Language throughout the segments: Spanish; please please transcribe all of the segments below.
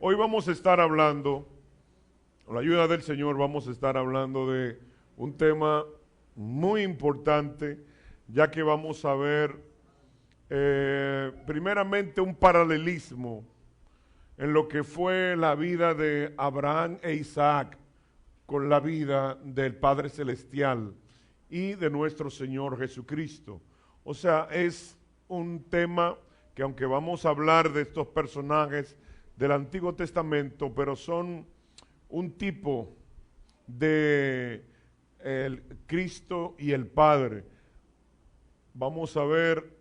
Hoy vamos a estar hablando, con la ayuda del Señor, vamos a estar hablando de un tema muy importante, ya que vamos a ver primeramente un paralelismo en lo que fue la vida de Abraham e Isaac con la vida del Padre Celestial y de nuestro Señor Jesucristo. O sea, es un tema que aunque vamos a hablar de estos personajes del Antiguo Testamento, pero son un tipo de el Cristo y el Padre. Vamos a ver,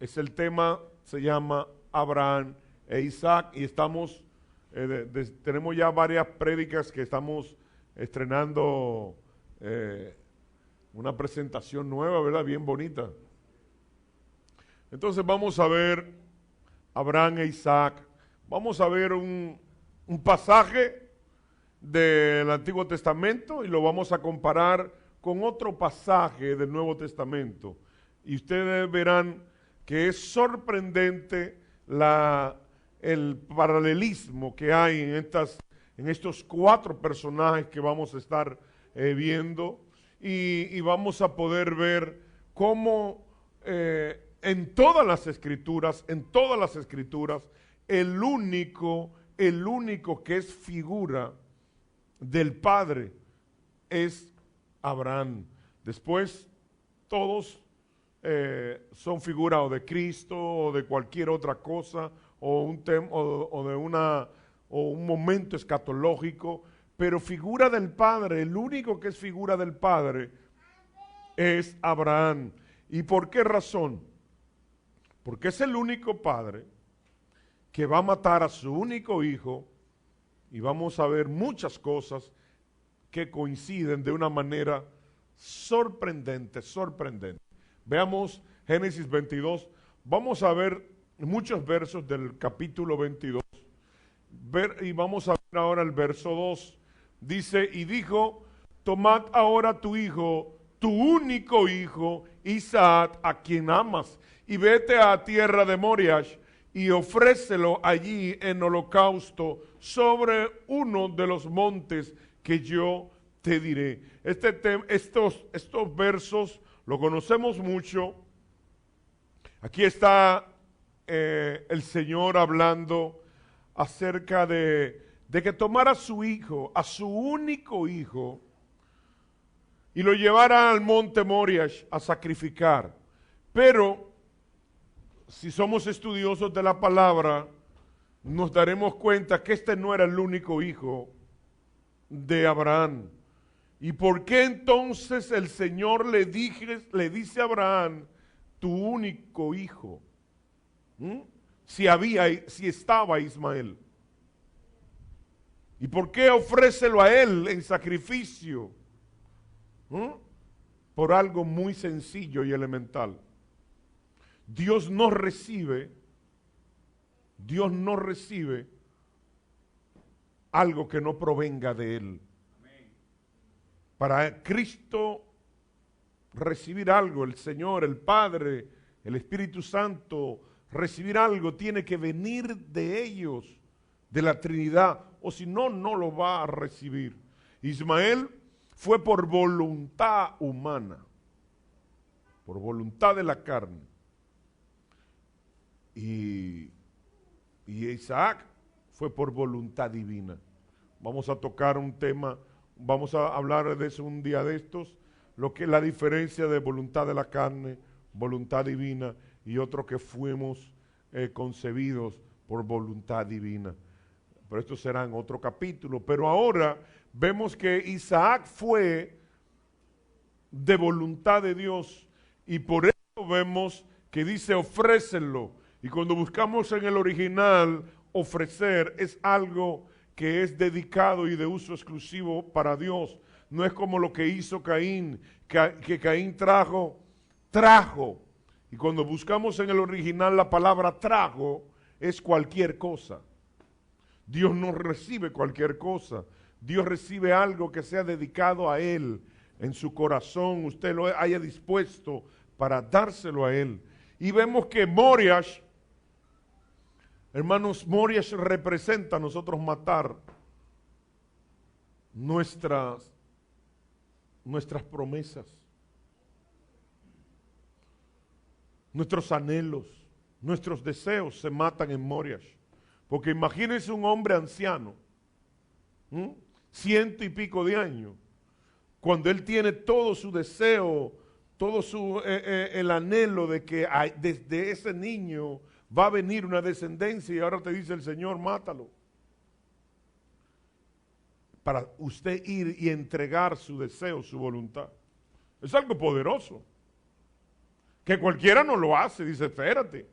es el tema, se llama Abraham e Isaac, y estamos, tenemos ya varias prédicas que estamos estrenando una presentación nueva, ¿verdad? Bien bonita. Entonces vamos a ver Abraham e Isaac. Vamos a ver un pasaje del Antiguo Testamento y lo vamos a comparar con otro pasaje del Nuevo Testamento. Y ustedes verán que es sorprendente el paralelismo que hay en estos cuatro personajes que vamos a estar viendo, y vamos a poder ver cómo en todas las escrituras, el único que es figura del Padre es Abraham. Después todos son figura o de Cristo o de cualquier otra cosa o un momento escatológico, pero figura del Padre, el único que es figura del Padre es Abraham. ¿Y por qué razón? Porque es el único padre que va a matar a su único hijo, y vamos a ver muchas cosas que coinciden de una manera sorprendente. Veamos Génesis 22, vamos a ver muchos versos del capítulo 22, y vamos a ver ahora el verso 2, dice, y dijo, tomad ahora tu hijo, tu único hijo, Isaac, a quien amas, y vete a tierra de Moriah, y ofrécelo allí en holocausto sobre uno de los montes que yo te diré. Estos versos lo conocemos mucho. Aquí está el Señor hablando acerca de que tomara a su hijo, a su único hijo, y lo llevara al monte Moriah a sacrificar. Pero si somos estudiosos de la palabra, nos daremos cuenta que este no era el único hijo de Abraham. ¿Y por qué entonces el Señor le dice a Abraham, tu único hijo? Si estaba Ismael. ¿Y por qué ofrécelo a él en sacrificio? Por algo muy sencillo y elemental. Dios no recibe algo que no provenga de Él. Para Cristo recibir algo, el Señor, el Padre, el Espíritu Santo, recibir algo tiene que venir de ellos, de la Trinidad, o si no, no lo va a recibir. Ismael fue por voluntad humana, por voluntad de la carne. Y Isaac fue por voluntad divina. Vamos a tocar un tema, vamos a hablar de eso un día de estos, lo que es la diferencia de voluntad de la carne, voluntad divina, y otro que fuimos concebidos por voluntad divina. Pero esto será en otro capítulo. Pero ahora vemos que Isaac fue de voluntad de Dios, y por eso vemos que dice ofrécelo. Y cuando buscamos en el original, ofrecer es algo que es dedicado y de uso exclusivo para Dios. No es como lo que hizo Caín, que Caín trajo. Y cuando buscamos en el original la palabra trajo, es cualquier cosa. Dios no recibe cualquier cosa. Dios recibe algo que sea dedicado a Él, en su corazón, usted lo haya dispuesto para dárselo a Él. Y vemos que Moriah Hermanos, Moria representa a nosotros matar nuestras promesas, nuestros anhelos, nuestros deseos se matan en Moria. Porque imagínense un hombre anciano, 100 y pico de años, cuando él tiene todo su deseo, todo el anhelo de que desde ese niño va a venir una descendencia y ahora te dice el Señor, mátalo. Para usted ir y entregar su deseo, su voluntad. Es algo poderoso. Que cualquiera no lo hace, dice, espérate.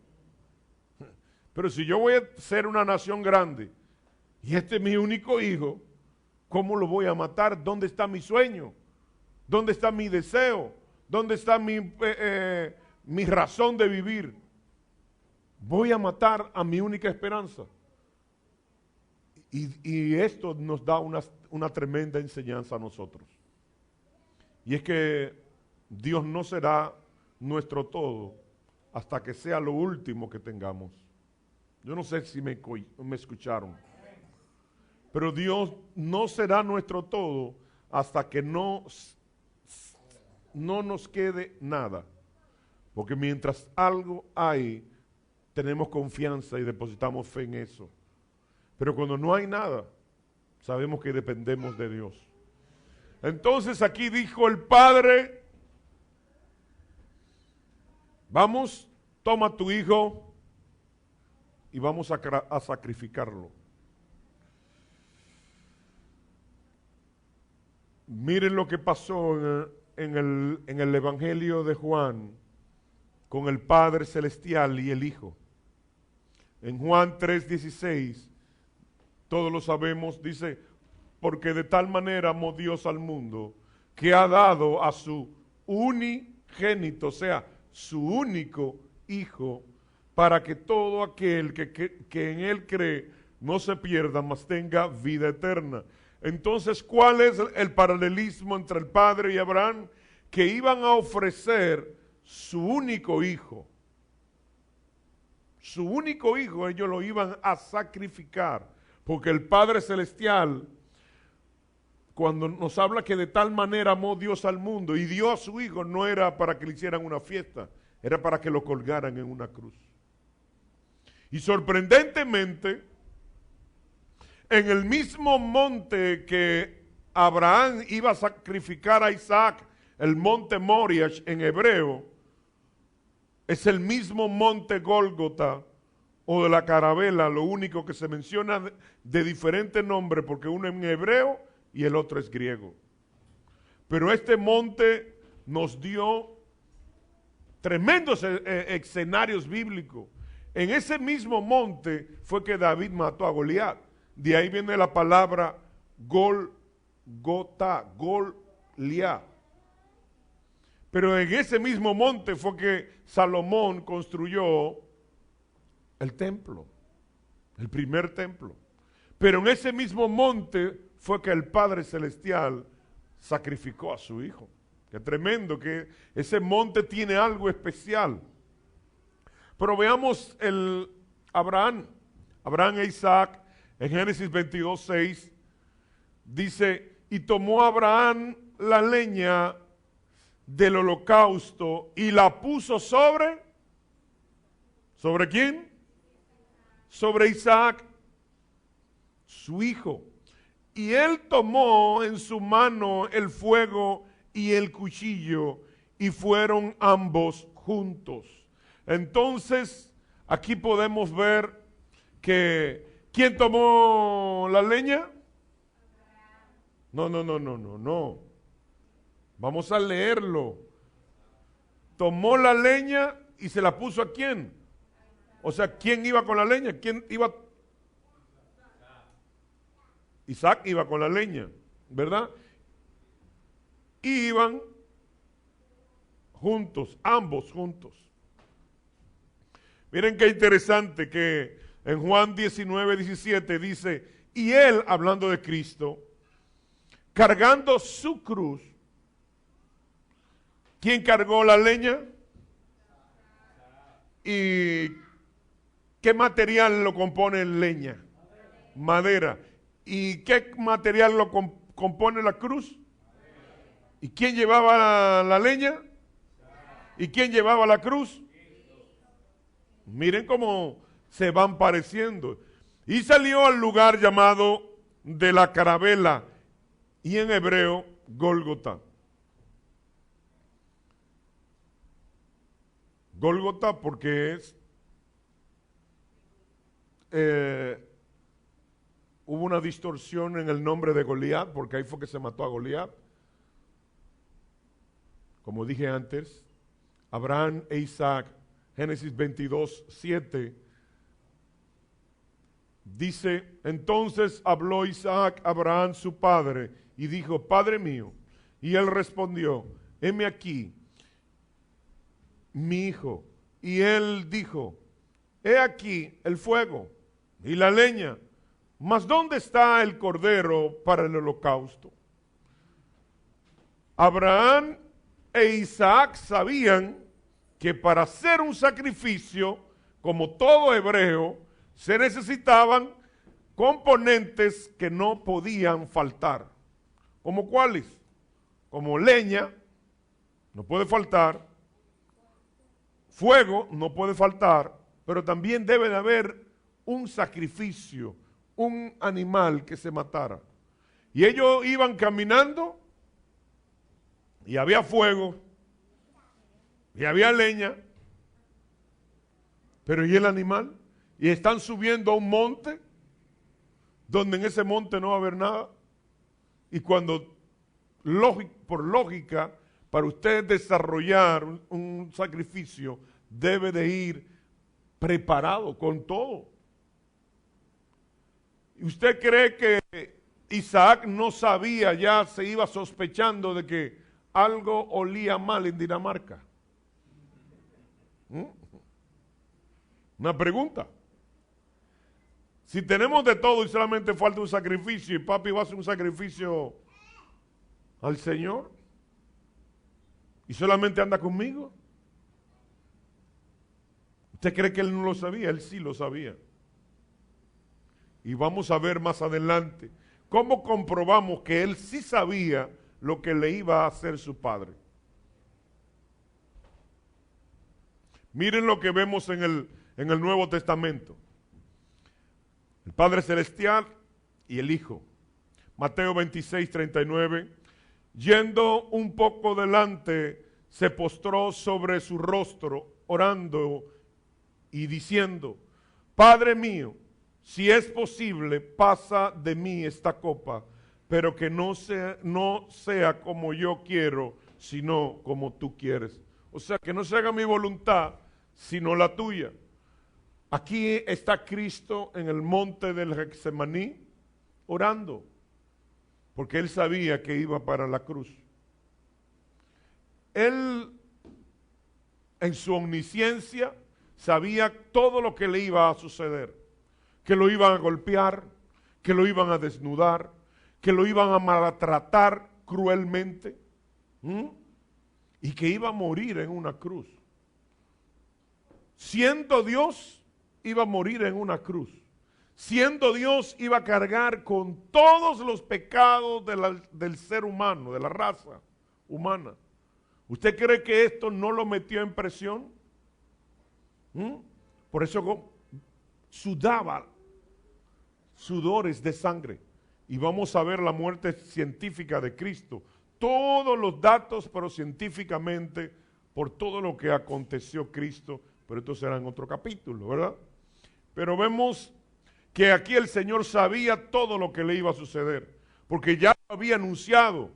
Pero si yo voy a ser una nación grande y este es mi único hijo, ¿cómo lo voy a matar? ¿Dónde está mi sueño? ¿Dónde está mi deseo? ¿Dónde está mi razón de vivir? Voy a matar a mi única esperanza. Y esto nos da una tremenda enseñanza a nosotros. Y es que Dios no será nuestro todo hasta que sea lo último que tengamos. Yo no sé si me escucharon. Pero Dios no será nuestro todo hasta que no nos quede nada. Porque mientras algo hay, tenemos confianza y depositamos fe en eso. Pero cuando no hay nada, sabemos que dependemos de Dios. Entonces aquí dijo el Padre, vamos, toma a tu hijo y vamos a sacrificarlo. Miren lo que pasó en el Evangelio de Juan con el Padre Celestial y el Hijo. En Juan 3:16, todos lo sabemos, dice, porque de tal manera amó Dios al mundo, que ha dado a su unigénito, o sea, su único Hijo, para que todo aquel que en Él cree no se pierda, mas tenga vida eterna. Entonces, ¿cuál es el paralelismo entre el Padre y Abraham? Que iban a ofrecer su único hijo. Su único hijo ellos lo iban a sacrificar. Porque el Padre Celestial, cuando nos habla que de tal manera amó Dios al mundo y dio a su hijo, no era para que le hicieran una fiesta, era para que lo colgaran en una cruz. Y sorprendentemente, en el mismo monte que Abraham iba a sacrificar a Isaac, el monte Moria en hebreo, es el mismo monte Gólgota o de la Carabela, lo único que se menciona de diferente nombre porque uno es en hebreo y el otro es griego. Pero este monte nos dio tremendos escenarios bíblicos. En ese mismo monte fue que David mató a Goliat. De ahí viene la palabra Gólgota, Goliat. Pero en ese mismo monte fue que Salomón construyó el templo, el primer templo. Pero en ese mismo monte fue que el Padre Celestial sacrificó a su Hijo. Qué tremendo, que ese monte tiene algo especial. Pero veamos Abraham e Isaac. En Génesis 22:6 dice, y tomó Abraham la leña del holocausto y la puso ¿sobre quién? Sobre Isaac, su hijo. Y él tomó en su mano el fuego y el cuchillo y fueron ambos juntos. Entonces, aquí podemos ver que ¿quién tomó la leña? No. Vamos a leerlo. Tomó la leña y se la puso ¿a quién? O sea, ¿quién iba con la leña? ¿Quién iba? Isaac iba con la leña, ¿verdad? Y iban juntos, ambos juntos. Miren qué interesante que en Juan 19:17 dice, y él, hablando de Cristo, cargando su cruz. ¿Quién cargó la leña? Y ¿qué material lo compone leña? Madera. ¿Y qué material lo compone la cruz? ¿Y quién llevaba la leña? ¿Y quién llevaba la cruz? Miren cómo se van pareciendo. Y salió al lugar llamado de la Carabela, y en hebreo Gólgota. Gólgota porque hubo una distorsión en el nombre de Goliat, porque ahí fue que se mató a Goliat. Como dije antes, Abraham e Isaac, Génesis 22, 7, dice, entonces habló Isaac a Abraham su padre y dijo, Padre mío. Y él respondió, heme aquí, mi hijo. Y él dijo, he aquí el fuego y la leña, mas ¿dónde está el cordero para el holocausto? Abraham e Isaac sabían que para hacer un sacrificio, como todo hebreo, se necesitaban componentes que no podían faltar. ¿Como cuáles? Como leña, no puede faltar, fuego, no puede faltar, pero también debe de haber un sacrificio, un animal que se matara. Y ellos iban caminando y había fuego y había leña, pero ¿y el animal? Y están subiendo a un monte donde en ese monte no va a haber nada. Y cuando, por lógica, para usted desarrollar un sacrificio, debe de ir preparado con todo. ¿Y usted cree que Isaac no sabía, ya se iba sospechando de que algo olía mal en Dinamarca? Una pregunta. Si tenemos de todo y solamente falta un sacrificio, y papi va a hacer un sacrificio al Señor, y solamente anda conmigo, ¿usted cree que él no lo sabía? Él sí lo sabía. Y vamos a ver más adelante cómo comprobamos que él sí sabía lo que le iba a hacer su padre. Miren lo que vemos en el Nuevo Testamento. El Padre Celestial y el Hijo. Mateo 26, 39. Yendo un poco delante, se postró sobre su rostro, orando y diciendo, Padre mío, si es posible, pasa de mí esta copa, pero que no sea como yo quiero, sino como tú quieres. O sea, que no se haga mi voluntad, sino la tuya. Aquí está Cristo en el monte del Getsemaní orando, porque él sabía que iba para la cruz. Él, en su omnisciencia, sabía todo lo que le iba a suceder, que lo iban a golpear, que lo iban a desnudar, que lo iban a maltratar cruelmente, y que iba a morir en una cruz. Siendo Dios, iba a morir en una cruz. Siendo Dios, iba a cargar con todos los pecados del ser humano, de la raza humana. ¿Usted cree que esto no lo metió en presión? Por eso sudaba sudores de sangre. Y vamos a ver la muerte científica de Cristo. Todos los datos, pero científicamente, por todo lo que aconteció Cristo. Pero esto será en otro capítulo, ¿verdad? Pero vemos que aquí el Señor sabía todo lo que le iba a suceder, porque ya había anunciado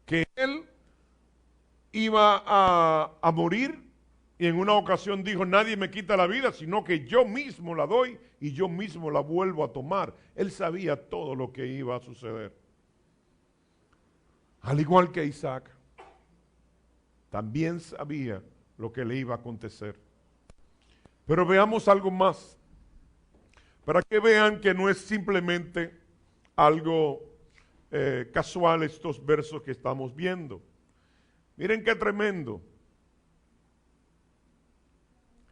que Él iba a morir, y en una ocasión dijo, nadie me quita la vida, sino que yo mismo la doy y yo mismo la vuelvo a tomar. Él sabía todo lo que iba a suceder. Al igual que Isaac, también sabía lo que le iba a acontecer. Pero veamos algo más, para que vean que no es simplemente algo casual estos versos que estamos viendo. Miren qué tremendo.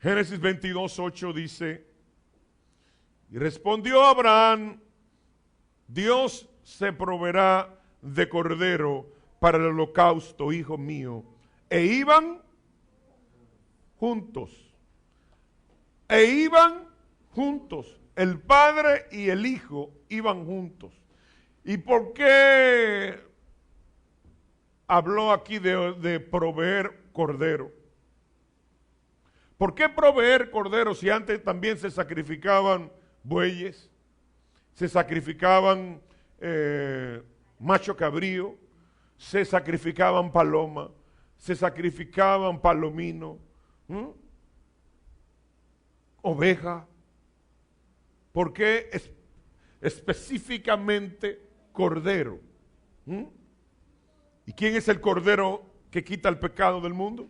Génesis 22, 8 dice, Y respondió Abraham, Dios se proveerá de cordero para el holocausto, hijo mío. E iban juntos. E iban juntos. El padre y el hijo iban juntos. ¿Y por qué habló aquí de proveer cordero? ¿Por qué proveer cordero si antes también se sacrificaban bueyes? Se sacrificaban macho cabrío, se sacrificaban paloma, se sacrificaban palomino, oveja. ¿Por qué específicamente cordero? ¿Y quién es el cordero que quita el pecado del mundo?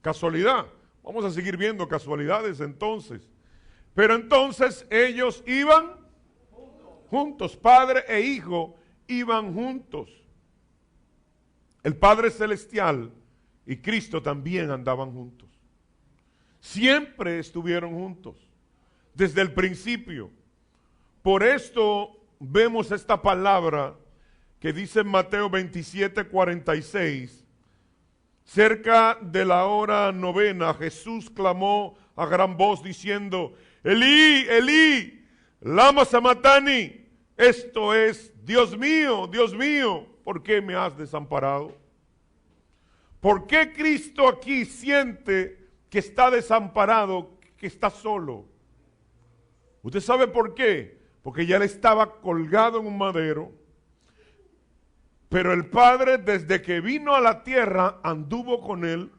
Casualidad. Vamos a seguir viendo casualidades entonces. Pero entonces ellos iban juntos, padre e hijo iban juntos. El Padre Celestial y Cristo también andaban juntos. Siempre estuvieron juntos, desde el principio. Por esto vemos esta palabra que dice en Mateo 27:46. Cerca de la hora novena, Jesús clamó a gran voz diciendo, Elí, Elí, lama sabactani. Esto es, Dios mío, ¿por qué me has desamparado? ¿Por qué Cristo aquí siente que está desamparado, que está solo? ¿Usted sabe por qué? Porque ya él estaba colgado en un madero. Pero el Padre, desde que vino a la tierra, anduvo con él.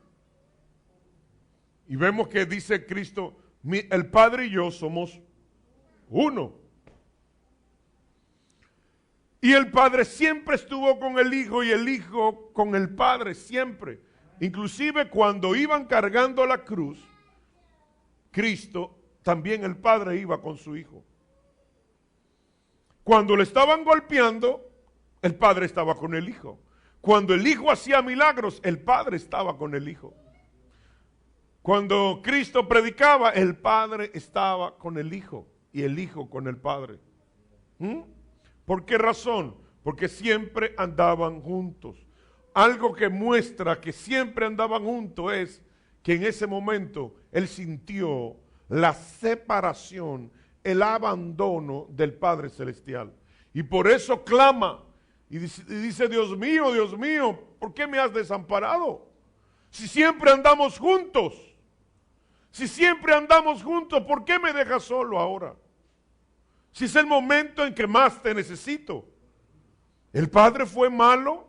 Y vemos que dice Cristo, el Padre y yo somos uno. Y el Padre siempre estuvo con el Hijo y el Hijo con el Padre, siempre. Inclusive cuando iban cargando la cruz, Cristo, también el Padre iba con su Hijo. Cuando le estaban golpeando, el Padre estaba con el Hijo. Cuando el Hijo hacía milagros, el Padre estaba con el Hijo. Cuando Cristo predicaba, el Padre estaba con el Hijo y el Hijo con el Padre. ¿Por qué razón? Porque siempre andaban juntos. Algo que muestra que siempre andaban juntos es que en ese momento Él sintió la separación, el abandono del Padre Celestial. Y por eso clama y dice, Dios mío, ¿por qué me has desamparado? Si siempre andamos juntos, ¿por qué me dejas solo ahora? Si es el momento en que más te necesito. ¿El Padre fue malo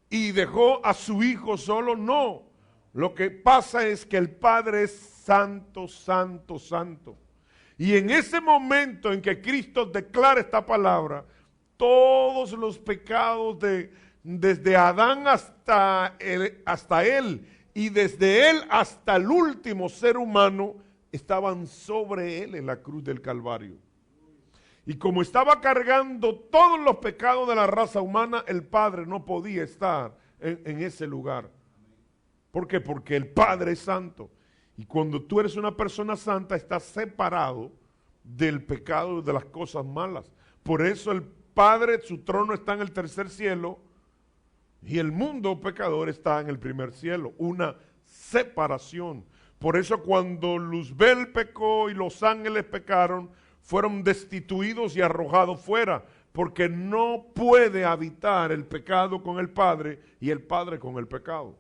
y dejó a su Hijo solo? No. Lo que pasa es que el Padre es santo, santo, santo. Y en ese momento en que Cristo declara esta palabra, todos los pecados desde Adán hasta él y desde él hasta el último ser humano estaban sobre él en la cruz del Calvario. Y como estaba cargando todos los pecados de la raza humana, el Padre no podía estar en ese lugar. ¿Por qué? Porque el Padre es santo. Y cuando tú eres una persona santa, estás separado del pecado y de las cosas malas. Por eso el Padre, su trono está en el tercer cielo y el mundo pecador está en el primer cielo. Una separación. Por eso cuando Luzbel pecó y los ángeles pecaron, fueron destituidos y arrojados fuera, porque no puede habitar el pecado con el Padre y el Padre con el pecado.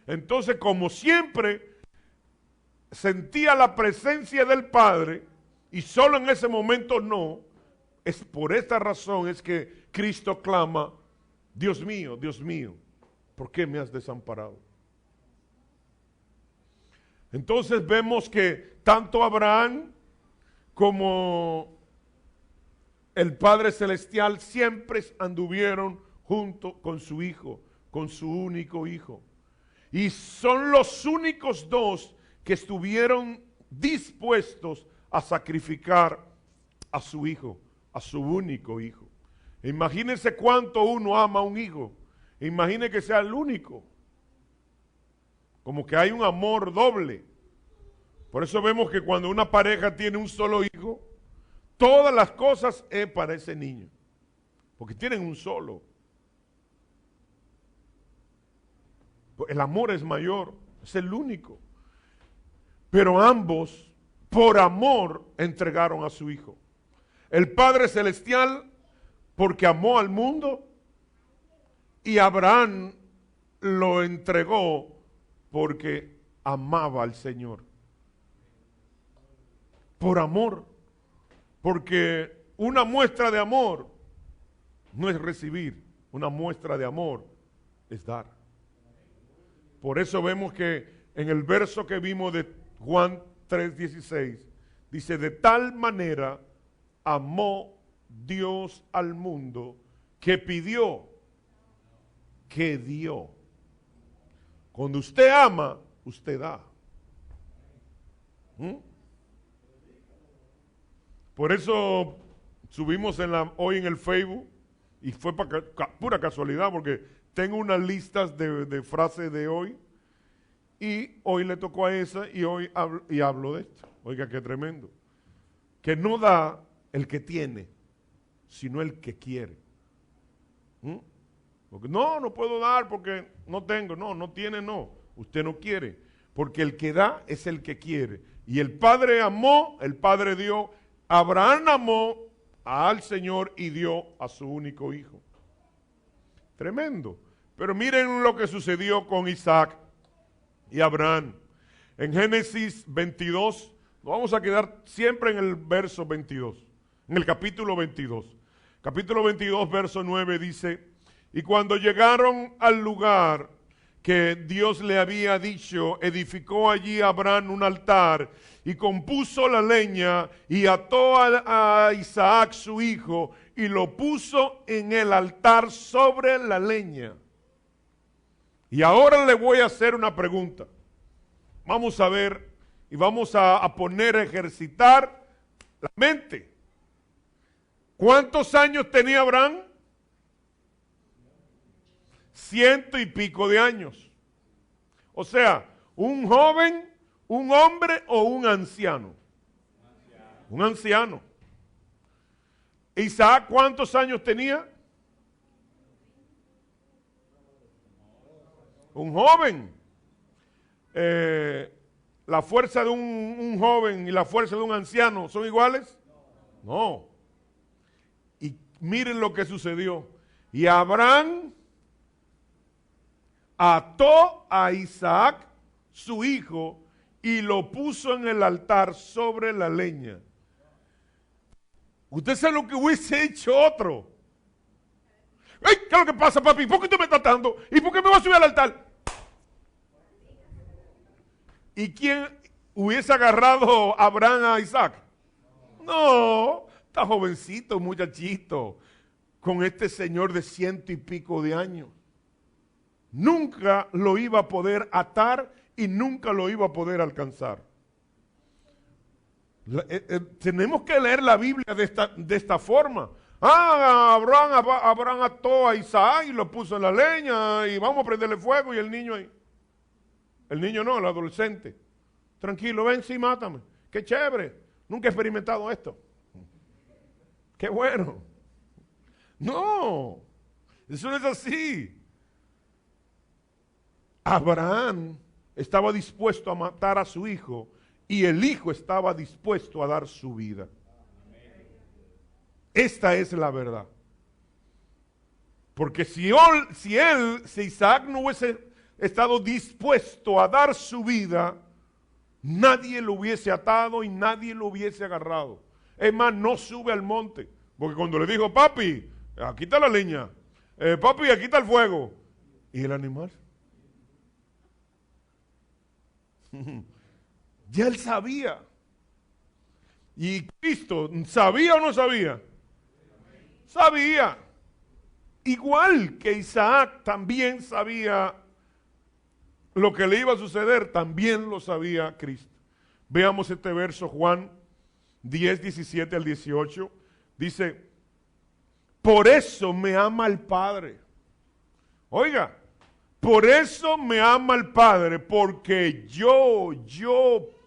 Entonces, como siempre sentía la presencia del Padre y solo en ese momento no, es por esta razón es que Cristo clama, Dios mío, ¿por qué me has desamparado? Entonces vemos que tanto Abraham como el Padre Celestial siempre anduvieron junto con su Hijo, con su único Hijo. Y son los únicos dos que estuvieron dispuestos a sacrificar a su Hijo, a su único Hijo. Imagínense cuánto uno ama a un hijo. Imagine que sea el único. Como que hay un amor doble. Por eso vemos que cuando una pareja tiene un solo hijo, todas las cosas es para ese niño, porque tienen un solo. El amor es mayor, es el único. Pero ambos, por amor, entregaron a su hijo. El Padre Celestial, porque amó al mundo, y Abraham lo entregó porque amaba al Señor. Por amor. Porque una muestra de amor no es recibir, una muestra de amor es dar. Por eso vemos que en el verso que vimos de Juan 3:16, dice, de tal manera amó Dios al mundo que pidió, que dio. Cuando usted ama, usted da. Por eso subimos hoy en el Facebook, y fue pura casualidad, porque tengo unas listas de frases de hoy, y hoy le tocó a esa, y hoy hablo de esto. Oiga, qué tremendo. Que no da el que tiene, sino el que quiere. Porque no puedo dar porque no tengo. No tiene, no. Usted no quiere. Porque el que da es el que quiere. Y el Padre amó, el Padre dio. Abraham amó al Señor y dio a su único hijo. Tremendo. Pero miren lo que sucedió con Isaac y Abraham. En Génesis 22, nos vamos a quedar siempre en el verso 22, en el capítulo 22. Capítulo 22, verso 9 dice, y cuando llegaron al lugar que Dios le había dicho, edificó allí Abraham un altar y compuso la leña y ató a Isaac su hijo y lo puso en el altar sobre la leña. Y ahora le voy a hacer una pregunta. Vamos a ver y vamos a poner a ejercitar la mente. ¿Cuántos años tenía Abraham? 100 y pico de años. O sea, un joven, un hombre o un anciano. Un anciano. Isaac, ¿cuántos años tenía? Un joven. ¿La fuerza de un joven y la fuerza de un anciano son iguales? No. Y miren lo que sucedió. Y Abraham ató a Isaac, su hijo, y lo puso en el altar sobre la leña. Usted sabe lo que hubiese hecho otro. ¡Ey! ¿Qué es lo que pasa, papi? ¿Por qué tú me estás dando? ¿Y por qué me vas a subir al altar? ¿Y quién hubiese agarrado a Abraham a Isaac? No, está jovencito, muchachito, con este señor de 100 y pico de años. Nunca lo iba a poder atar y nunca lo iba a poder alcanzar. Tenemos que leer la Biblia de esta forma. Abraham ató a Isaac y lo puso en la leña y vamos a prenderle fuego y el niño ahí. El niño no, el adolescente. Tranquilo, ven, sí, mátame. Qué chévere. Nunca he experimentado esto. Qué bueno. No, eso no es así. Abraham estaba dispuesto a matar a su hijo y el hijo estaba dispuesto a dar su vida. Esta es la verdad. Porque si Isaac no hubiese estado dispuesto a dar su vida, nadie lo hubiese atado y nadie lo hubiese agarrado. Es más, no sube al monte. Porque cuando le dijo, papi, aquí está la leña, papi, aquí está el fuego. ¿Y el animal? Ya él sabía. ¿Y Cristo sabía o no sabía? Sabía. Igual que Isaac también sabía lo que le iba a suceder, también lo sabía Cristo. Veamos este verso, Juan 10, 17 al 18. Dice, por eso me ama el Padre. Oiga, por eso me ama el Padre, porque yo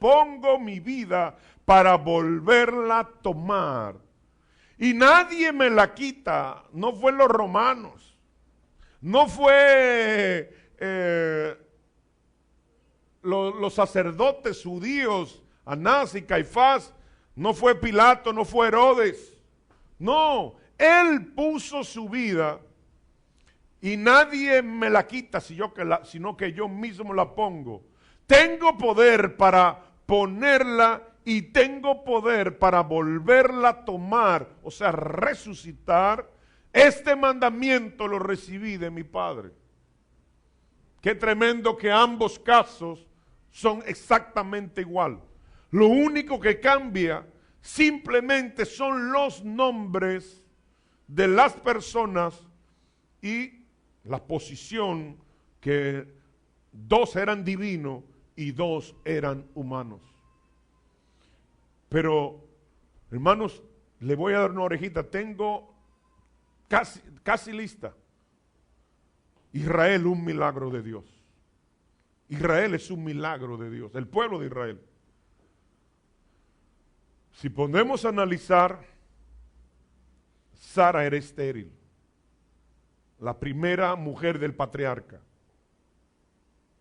pongo mi vida para volverla a tomar. Y nadie me la quita. No fue los romanos. No fue los sacerdotes judíos, Anás y Caifás. No fue Pilato, no fue Herodes. No, él puso su vida y nadie me la quita sino que yo mismo la pongo. Tengo poder para ponerla y tengo poder para volverla a tomar, o sea, resucitar. Este mandamiento lo recibí de mi Padre. Qué tremendo que ambos casos son exactamente igual. Lo único que cambia simplemente son los nombres de las personas y la posición, que dos eran divinos y dos eran humanos. Pero, hermanos, le voy a dar una orejita. Tengo casi lista. Israel, un milagro de Dios. Israel es un milagro de Dios, el pueblo de Israel. Si ponemos a analizar, Sara era estéril, la primera mujer del patriarca.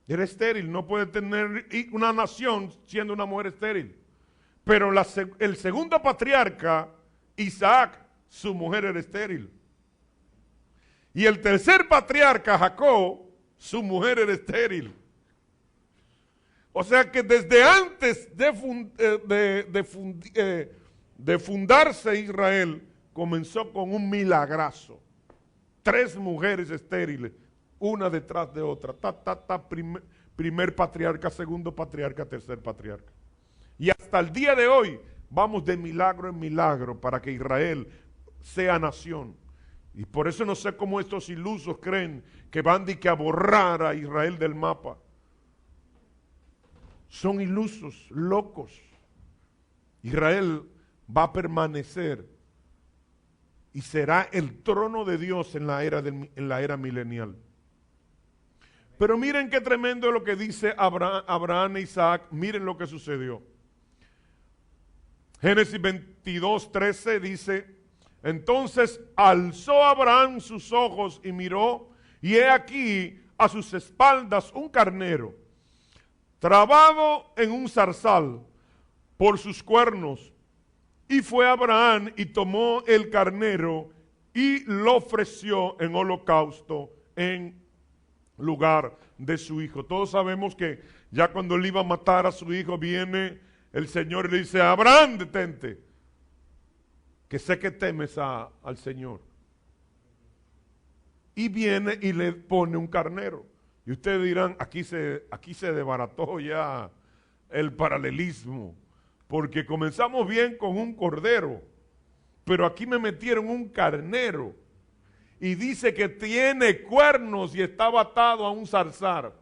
Era estéril, no puede tener una nación siendo una mujer estéril. Pero el segundo patriarca, Isaac, su mujer era estéril. Y el tercer patriarca, Jacob, su mujer era estéril. O sea que desde antes de fundarse Israel, comenzó con un milagrazo. 3 mujeres estériles, una detrás de otra. Primer patriarca, segundo patriarca, tercer patriarca. Y hasta el día de hoy vamos de milagro en milagro para que Israel sea nación. Y por eso no sé cómo estos ilusos creen que van a borrar a Israel del mapa. Son ilusos, locos. Israel va a permanecer y será el trono de Dios en la era milenial. Pero miren qué tremendo lo que dice Abraham e Isaac. Miren lo que sucedió. Génesis 22:13 dice: entonces alzó Abraham sus ojos y miró, y he aquí a sus espaldas un carnero, trabado en un zarzal por sus cuernos. Y fue Abraham y tomó el carnero y lo ofreció en holocausto en lugar de su hijo. Todos sabemos que ya cuando él iba a matar a su hijo, viene el Señor y le dice: Abraham, detente, que sé que temes al Señor. Y viene y le pone un carnero. Y ustedes dirán, aquí se desbarató ya el paralelismo, porque comenzamos bien con un cordero, pero aquí me metieron un carnero. Y dice que tiene cuernos y estaba atado a un zarzal.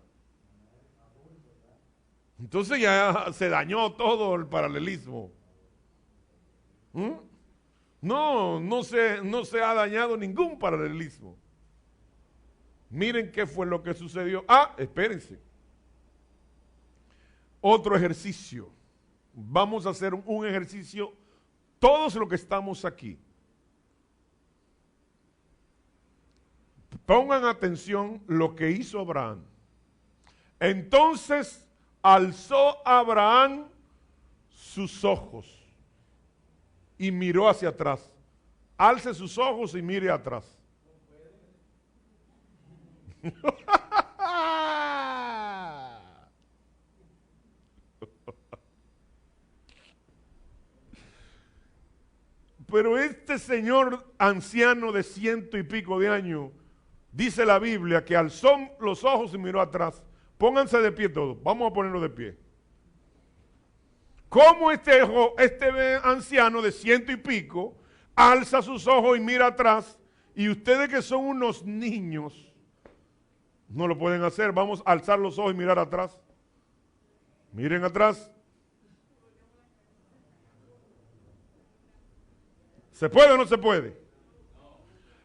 Entonces ya se dañó todo el paralelismo. No se ha dañado ningún paralelismo. Miren qué fue lo que sucedió. Espérense. Otro ejercicio. Vamos a hacer un ejercicio, todos los que estamos aquí. Pongan atención lo que hizo Abraham. Entonces alzó Abraham sus ojos y miró hacia atrás. Alce sus ojos y mire atrás. Pero este señor anciano de 100 y pico de años, dice la Biblia que alzó los ojos y miró atrás. Pónganse de pie todos, vamos a ponerlo de pie. ¿Cómo este anciano de 100 y pico alza sus ojos y mira atrás? Y ustedes que son unos niños, no lo pueden hacer. Vamos a alzar los ojos y mirar atrás. Miren atrás. ¿Se puede o no se puede?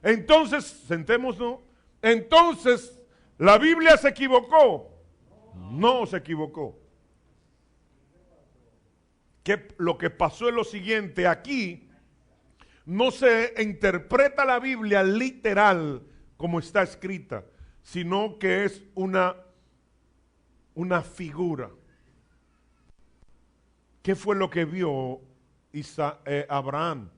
Entonces, sentémonos. Entonces, ¿la Biblia se equivocó? No se equivocó. que lo que pasó es lo siguiente. Aquí no se interpreta la Biblia literal como está escrita, sino que es una figura. ¿Qué fue lo que vio Abraham?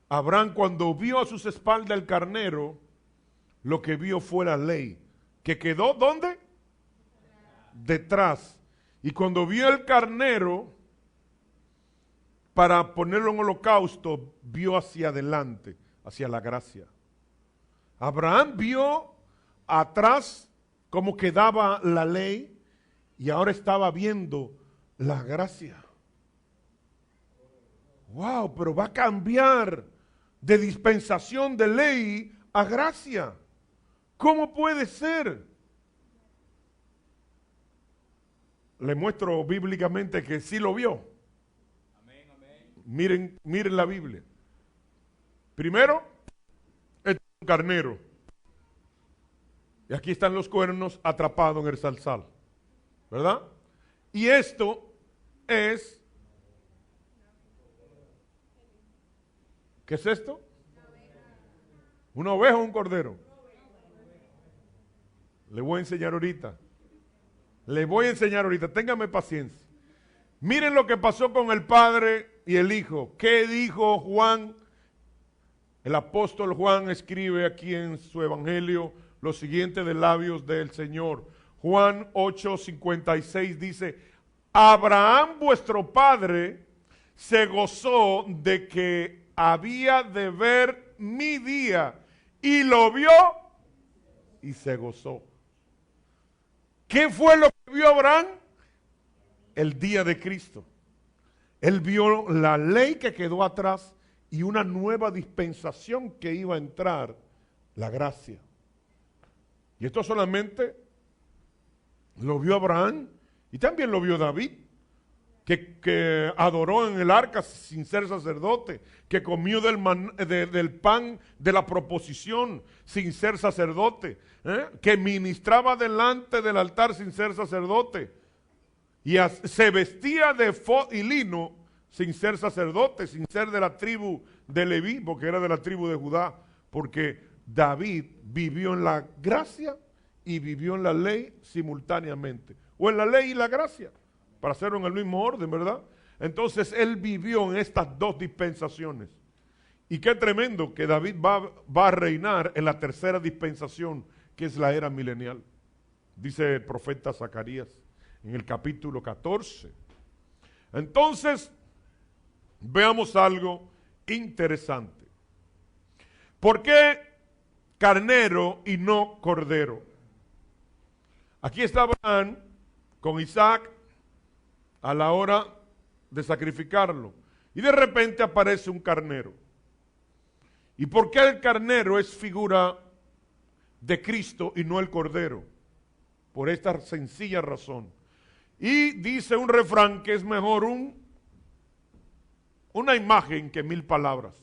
Abraham, cuando vio a sus espaldas el carnero, lo que vio fue la ley, que quedó ¿dónde? Detrás. Y cuando vio el carnero para ponerlo en holocausto, vio hacia adelante, hacia la gracia. Abraham vio atrás cómo quedaba la ley y ahora estaba viendo la gracia. Wow, pero va a cambiar de dispensación de ley a gracia. ¿Cómo puede ser? Le muestro bíblicamente que sí lo vio. Amén, amén. Miren la Biblia. Primero, este es un carnero. Y aquí están los cuernos atrapados en el zarzal. ¿Verdad? Y esto es... ¿Qué es esto? ¿Una oveja o un cordero? Le voy a enseñar ahorita. Téngame paciencia. Miren lo que pasó con el Padre y el Hijo. ¿Qué dijo Juan? El apóstol Juan escribe aquí en su evangelio lo siguiente de labios del Señor. Juan 8:56 dice: Abraham vuestro padre se gozó de que había de ver mi día y lo vio y se gozó. ¿Qué fue lo que vio Abraham? El día de Cristo. Él vio la ley que quedó atrás y una nueva dispensación que iba a entrar, la gracia. Y esto solamente lo vio Abraham y también lo vio David, que adoró en el arca sin ser sacerdote, que comió del pan de la proposición sin ser sacerdote, que ministraba delante del altar sin ser sacerdote, y se vestía de efod y lino sin ser sacerdote, sin ser de la tribu de Leví, porque era de la tribu de Judá, porque David vivió en la gracia y vivió en la ley simultáneamente, o en la ley y la gracia, para hacerlo en el mismo orden, ¿verdad? Entonces él vivió en estas dos dispensaciones. Y qué tremendo que David va a reinar en la tercera dispensación, que es la era milenial. Dice el profeta Zacarías en el capítulo 14. Entonces, veamos algo interesante. ¿Por qué carnero y no cordero? Aquí está Abraham con Isaac a la hora de sacrificarlo. Y de repente aparece un carnero. ¿Y por qué el carnero es figura de Cristo y no el cordero? Por esta sencilla razón. Y dice un refrán que es mejor una imagen que 1000 palabras.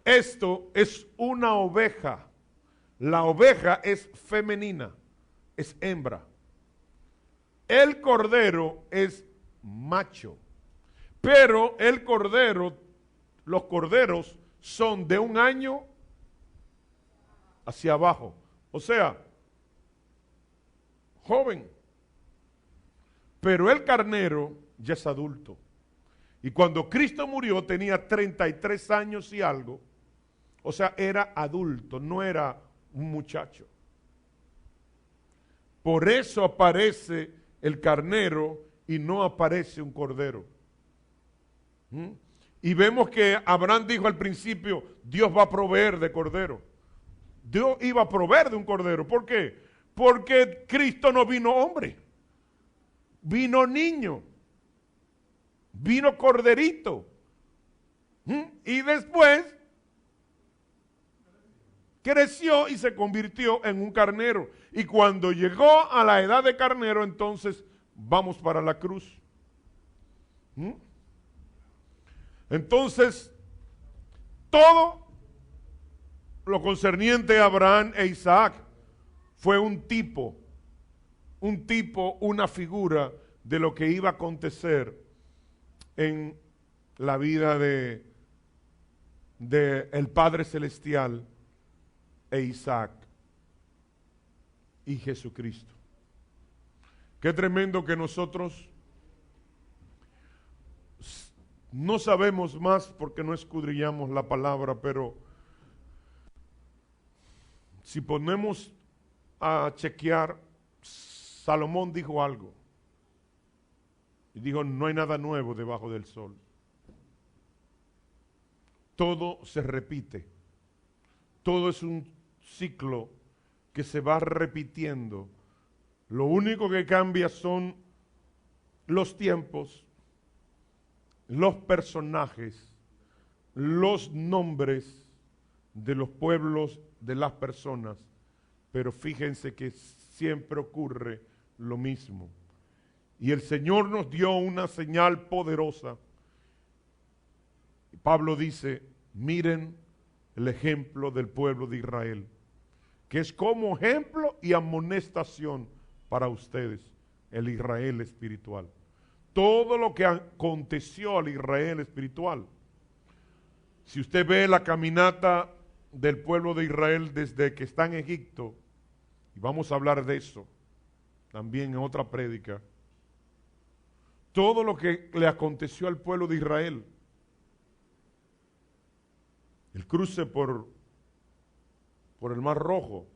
Esto es una oveja. La oveja es femenina, es hembra. El cordero es macho, pero los corderos son de 1 año hacia abajo, o sea, joven. Pero el carnero ya es adulto. Y cuando Cristo murió tenía 33 años y algo, o sea, era adulto, no era un muchacho. Por eso aparece el carnero y no aparece un cordero. Y vemos que Abraham dijo al principio, Dios va a proveer de cordero. Dios iba a proveer de un cordero. ¿Por qué? Porque Cristo no vino hombre, vino niño, vino corderito. Y después creció y se convirtió en un carnero. Y cuando llegó a la edad de carnero, entonces vamos para la cruz. Entonces, todo lo concerniente a Abraham e Isaac fue un tipo, una figura de lo que iba a acontecer en la vida de el Padre Celestial e Isaac y Jesucristo. Qué tremendo que nosotros no sabemos más porque no escudriñamos la palabra, pero si ponemos a chequear, Salomón dijo algo. Y dijo, no hay nada nuevo debajo del sol. Todo se repite. Todo es un ciclo que se va repitiendo. Lo único que cambia son los tiempos, los personajes, los nombres de los pueblos, de las personas. Pero fíjense que siempre ocurre lo mismo. Y el Señor nos dio una señal poderosa. Pablo dice, miren el ejemplo del pueblo de Israel, que es como ejemplo y amonestación para ustedes, el Israel espiritual. Todo lo que aconteció al Israel espiritual. Si usted ve la caminata del pueblo de Israel desde que está en Egipto, y vamos a hablar de eso también en otra prédica, todo lo que le aconteció al pueblo de Israel, el cruce por el Mar Rojo,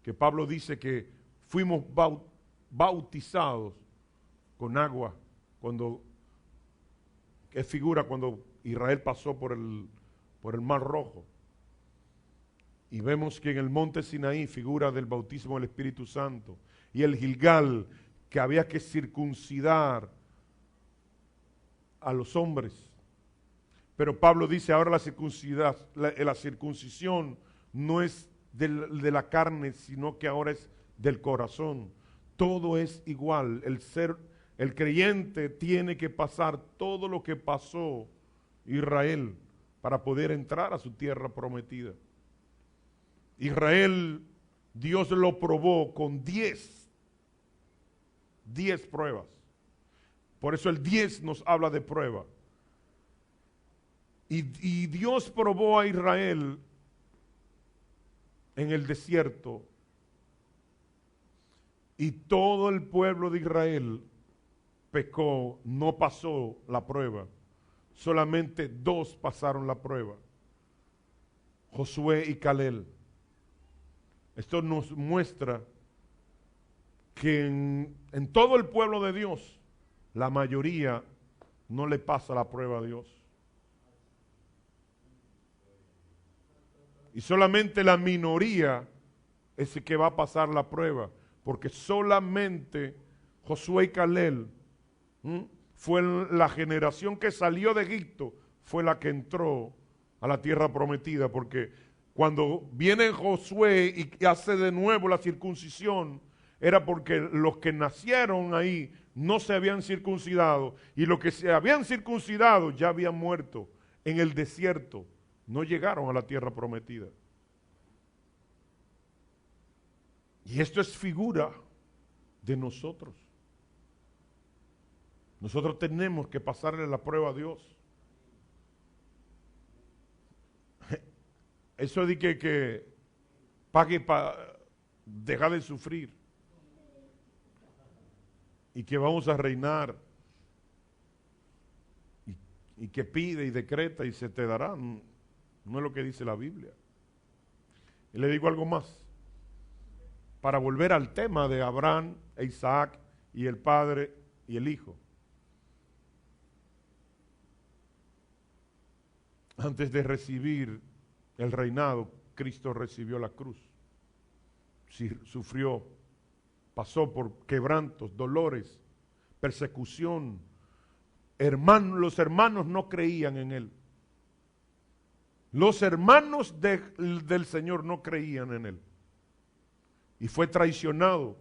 que Pablo dice que fuimos bautizados con agua, que figura cuando Israel pasó por el Mar Rojo. Y vemos que en el monte Sinaí figura del bautismo del Espíritu Santo. Y el Gilgal, que había que circuncidar a los hombres. Pero Pablo dice, ahora la circuncisión no es de la carne, sino que ahora es del corazón. Todo es igual. El creyente tiene que pasar todo lo que pasó Israel para poder entrar a su tierra prometida. Israel, Dios lo probó con 10 pruebas. Por eso el 10 nos habla de prueba. Y Dios probó a Israel en el desierto. Y todo el pueblo de Israel pecó, no pasó la prueba. Solamente 2 pasaron la prueba. Josué y Caleb. Esto nos muestra que en todo el pueblo de Dios, la mayoría no le pasa la prueba a Dios. Y solamente la minoría es el que va a pasar la prueba, porque solamente Josué y Caleb fue la generación que salió de Egipto, fue la que entró a la tierra prometida, porque cuando viene Josué y hace de nuevo la circuncisión, era porque los que nacieron ahí no se habían circuncidado, y los que se habían circuncidado ya habían muerto en el desierto, no llegaron a la tierra prometida. Y esto es figura de nosotros. Nosotros tenemos que pasarle la prueba a Dios. Eso de que pague para dejar de sufrir y que vamos a reinar y que pide y decreta y se te dará, no es lo que dice la Biblia. Y le digo algo más, para volver al tema de Abraham e Isaac y el Padre y el Hijo. Antes de recibir el reinado, Cristo recibió la cruz, sufrió, pasó por quebrantos, dolores, persecución. Los hermanos no creían en Él. Los hermanos del Señor no creían en Él. Y fue traicionado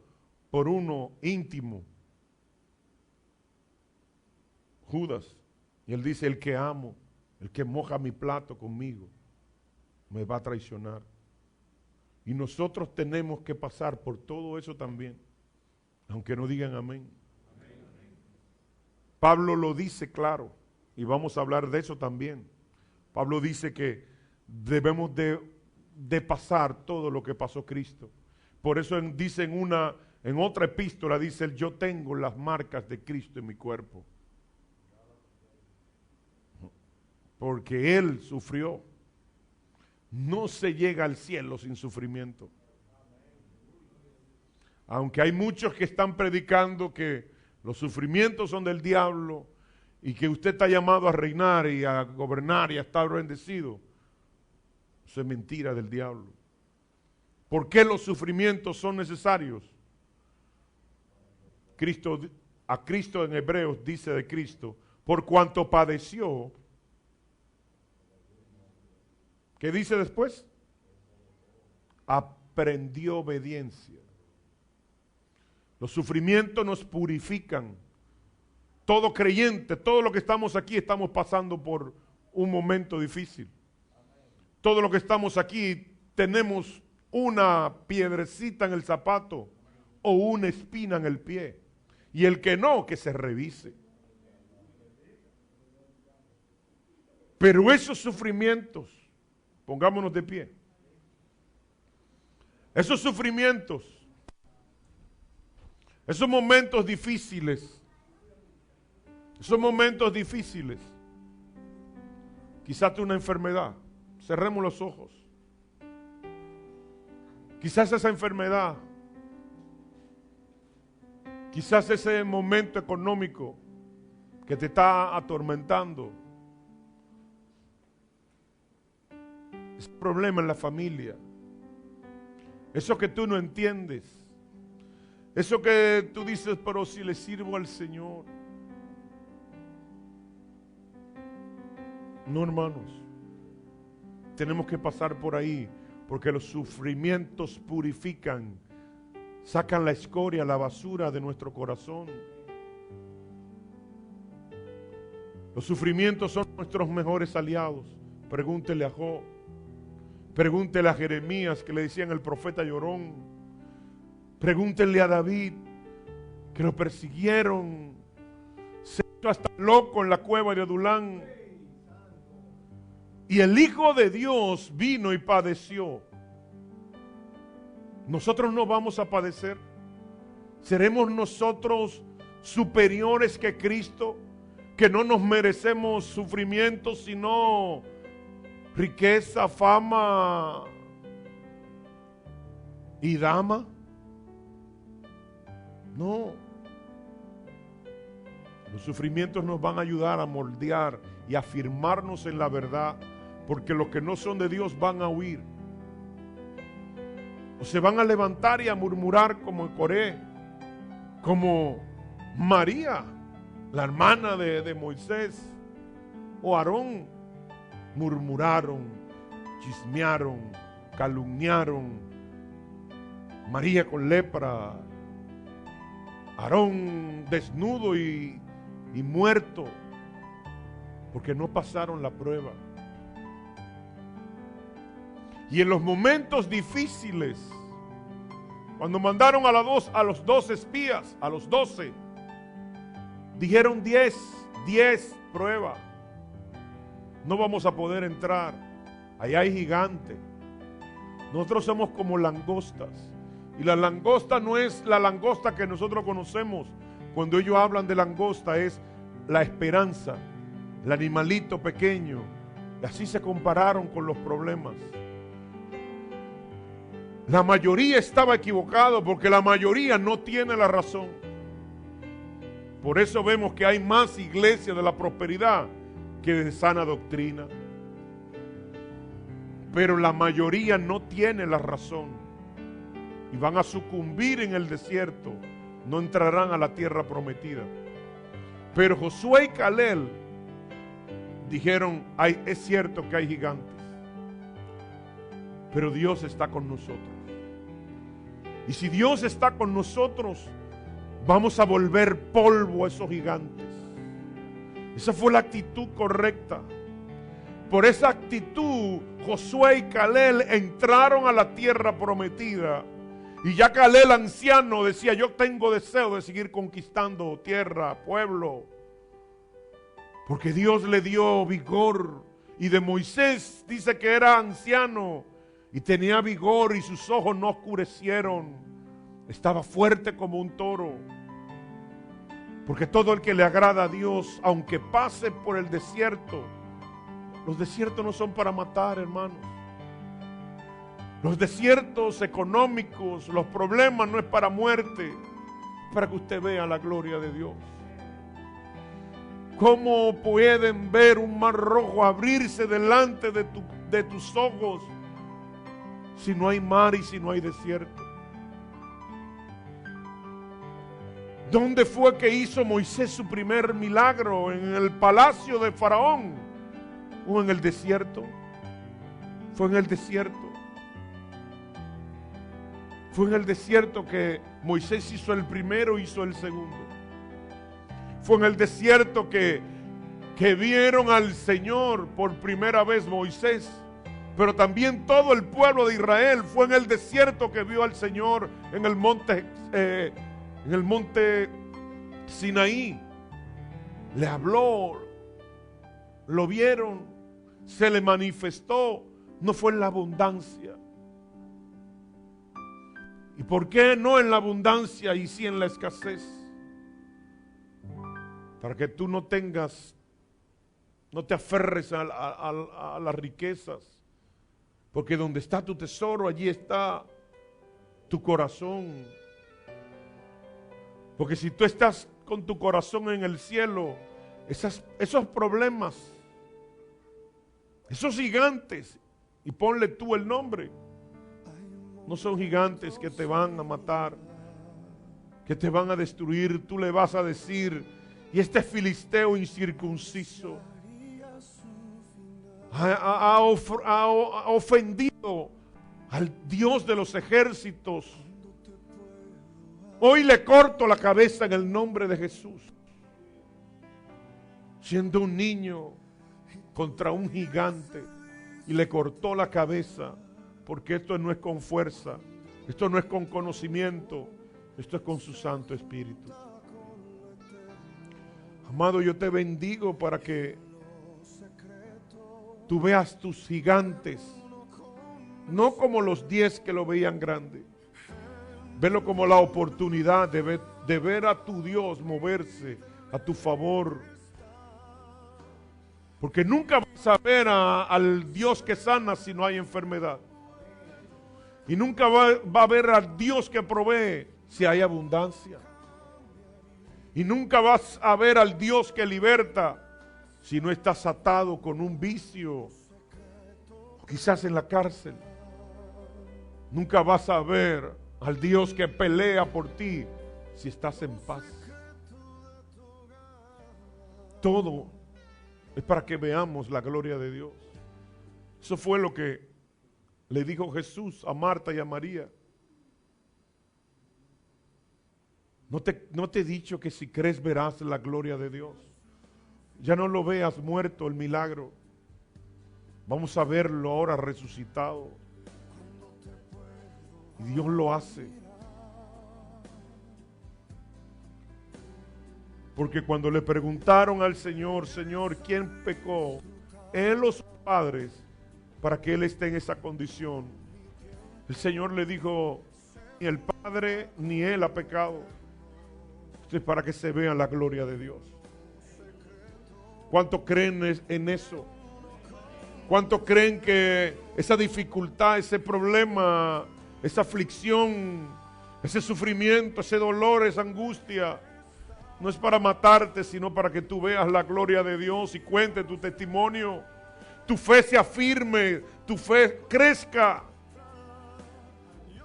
por uno íntimo, Judas. Y Él dice, el que amo, el que moja mi plato conmigo, me va a traicionar. Y nosotros tenemos que pasar por todo eso también, aunque no digan amén. Pablo lo dice claro, y vamos a hablar de eso también. Pablo dice que debemos de pasar todo lo que pasó Cristo. Por eso dice en otra epístola, dice él, yo tengo las marcas de Cristo en mi cuerpo. Porque Él sufrió. No se llega al cielo sin sufrimiento. Aunque hay muchos que están predicando que los sufrimientos son del diablo y que usted está llamado a reinar y a gobernar y a estar bendecido, eso es mentira del diablo. ¿Por qué los sufrimientos son necesarios? A Cristo en Hebreos dice de Cristo, por cuanto padeció. ¿Qué dice después? Aprendió obediencia. Los sufrimientos nos purifican. Todo creyente, todo lo que estamos aquí, estamos pasando por un momento difícil. Todo lo que estamos aquí, tenemos una piedrecita en el zapato o una espina en el pie. Y el que no, que se revise. Pero esos sufrimientos, pongámonos de pie. Esos sufrimientos, esos momentos difíciles, quizás una enfermedad, cerremos los ojos. Quizás esa enfermedad, quizás ese momento económico que te está atormentando, ese problema en la familia, eso que tú no entiendes, eso que tú dices, pero si le sirvo al Señor. No, hermanos, tenemos que pasar por ahí, porque los sufrimientos purifican, sacan la escoria, la basura de nuestro corazón. Los sufrimientos son nuestros mejores aliados. Pregúntele a Job. Pregúntele a Jeremías, que le decían el profeta llorón. Pregúntenle a David, que lo persiguieron. Se hizo hasta loco en la cueva de Adulán. Y el Hijo de Dios vino y padeció. Nosotros no vamos a padecer. ¿Seremos nosotros superiores que Cristo? Que no nos merecemos sufrimientos, sino riqueza, fama y dama. No. Los sufrimientos nos van a ayudar a moldear y a afirmarnos en la verdad, porque los que no son de Dios van a huir. O se van a levantar y a murmurar como Coré, como María, la hermana de Moisés, o Aarón. Murmuraron, chismearon, calumniaron. María con lepra, Aarón desnudo y muerto, porque no pasaron la prueba. Y en los momentos difíciles, cuando mandaron a los 12 espías, a los 12, dijeron 10 pruebas. No vamos a poder entrar. Allá hay gigantes. Nosotros somos como langostas. Y la langosta no es la langosta que nosotros conocemos. Cuando ellos hablan de langosta es la esperanza, el animalito pequeño. Y así se compararon con los problemas. La mayoría estaba equivocado, porque la mayoría no tiene la razón. Por eso vemos que hay más iglesias de la prosperidad que de sana doctrina. Pero la mayoría no tiene la razón y van a sucumbir en el desierto, no entrarán a la tierra prometida. Pero Josué y Caleb dijeron, es cierto que hay gigantes, pero Dios está con nosotros. Y si Dios está con nosotros, vamos a volver polvo a esos gigantes. Esa fue la actitud correcta. Por esa actitud, Josué y Caleb entraron a la tierra prometida. Y ya Caleb, anciano, decía, yo tengo deseo de seguir conquistando tierra, pueblo. Porque Dios le dio vigor. Y de Moisés dice que era anciano y tenía vigor y sus ojos no oscurecieron. Estaba fuerte como un toro. Porque todo el que le agrada a Dios, aunque pase por el desierto, los desiertos no son para matar, hermanos. Los desiertos económicos, los problemas no es para muerte, es para que usted vea la gloria de Dios. ¿Cómo pueden ver un mar rojo abrirse delante de tus ojos si no hay mar y si no hay desierto? ¿Dónde fue que hizo Moisés su primer milagro? ¿En el palacio de Faraón o en el desierto? Fue en el desierto. Fue en el desierto que Moisés hizo el primero, hizo el segundo. Fue en el desierto que vieron al Señor por primera vez Moisés, pero también todo el pueblo de Israel. Fue en el desierto que vio al Señor en el monte Sinaí. Le habló, lo vieron, se le manifestó. No fue en la abundancia. ¿Y por qué no en la abundancia y sí en la escasez? Para que tú no te aferres a las riquezas. Porque donde está tu tesoro, allí está tu corazón. Porque si tú estás con tu corazón en el cielo, esos problemas, esos gigantes, y ponle tú el nombre, no son gigantes que te van a matar, que te van a destruir. Tú le vas a decir: y este filisteo incircunciso ha ofendido al Dios de los ejércitos. Hoy le corto la cabeza en el nombre de Jesús. Siendo un niño contra un gigante, y le cortó la cabeza, porque esto no es con fuerza, esto no es con conocimiento, esto es con su Santo Espíritu. Amado, yo te bendigo para que tú veas tus gigantes, no como los 10 que lo veían grande. Velo como la oportunidad de ver a tu Dios moverse a tu favor. Porque nunca vas a ver al Dios que sana si no hay enfermedad. Y nunca va a ver al Dios que provee si hay abundancia. Y nunca vas a ver al Dios que liberta si no estás atado con un vicio, o quizás en la cárcel. Nunca vas a ver al Dios que pelea por ti si estás en paz. Todo es para que veamos la gloria de Dios. Eso fue lo que le dijo Jesús a Marta y a María. ¿No te he dicho que si crees verás la gloria de Dios? Ya no lo veas muerto el milagro. Vamos a verlo ahora resucitado. Y Dios lo hace. Porque cuando le preguntaron al Señor: Señor, ¿quién pecó? ¿Él o sus padres para que él esté en esa condición? El Señor le dijo: ni el padre ni él ha pecado. Esto es para que se vea la gloria de Dios. ¿Cuánto creen en eso? ¿Cuánto creen que esa dificultad, ese problema, esa aflicción, ese sufrimiento, ese dolor, esa angustia, no es para matarte, sino para que tú veas la gloria de Dios y cuente tu testimonio? Tu fe se afirme, tu fe crezca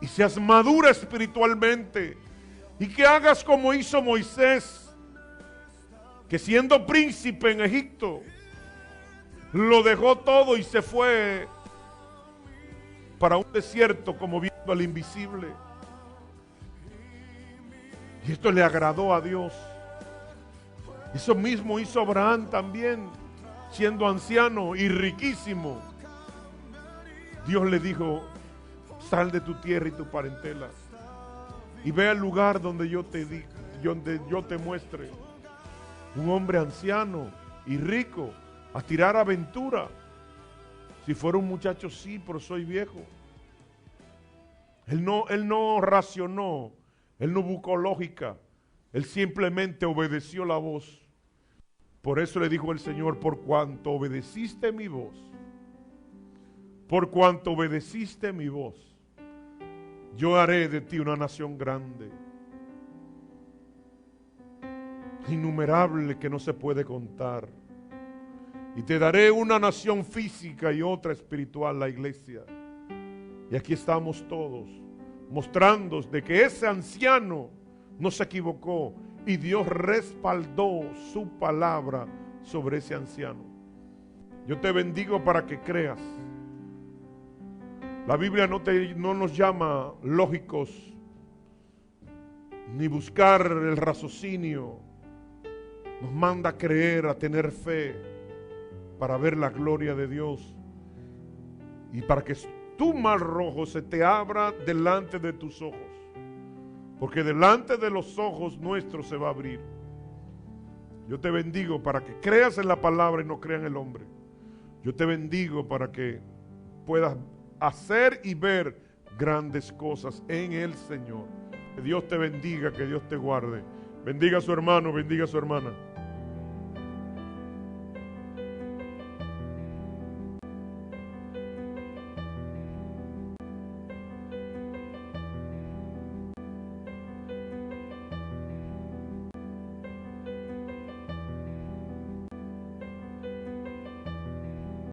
y seas madura espiritualmente. Y que hagas como hizo Moisés, que siendo príncipe en Egipto, lo dejó todo y se fue para un desierto como viendo al invisible. Y esto le agradó a Dios. Eso mismo hizo Abraham también, siendo anciano y riquísimo. Dios le dijo: sal de tu tierra y tu parentela y ve al lugar donde yo te muestre. Un hombre anciano y rico, a tirar aventura. Si fuera un muchacho, sí, pero soy viejo. Él no racionó, él no buscó lógica, él simplemente obedeció la voz. Por eso le dijo el Señor: por cuanto obedeciste mi voz, por cuanto obedeciste mi voz, yo haré de ti una nación grande, innumerable, que no se puede contar. Y te daré una nación física y otra espiritual, la iglesia. Y aquí estamos todos, mostrando de que ese anciano no se equivocó y Dios respaldó su palabra sobre ese anciano. Yo te bendigo para que creas. La Biblia no nos llama lógicos, ni buscar el raciocinio. Nos manda a creer, a tener fe, para ver la gloria de Dios y para que tu mar rojo se te abra delante de tus ojos, porque delante de los ojos nuestros se va a abrir. Yo te bendigo para que creas en la palabra y no creas en el hombre. Yo te bendigo para que puedas hacer y ver grandes cosas en el Señor. Que Dios te bendiga, que Dios te guarde. Bendiga a su hermano, bendiga a su hermana.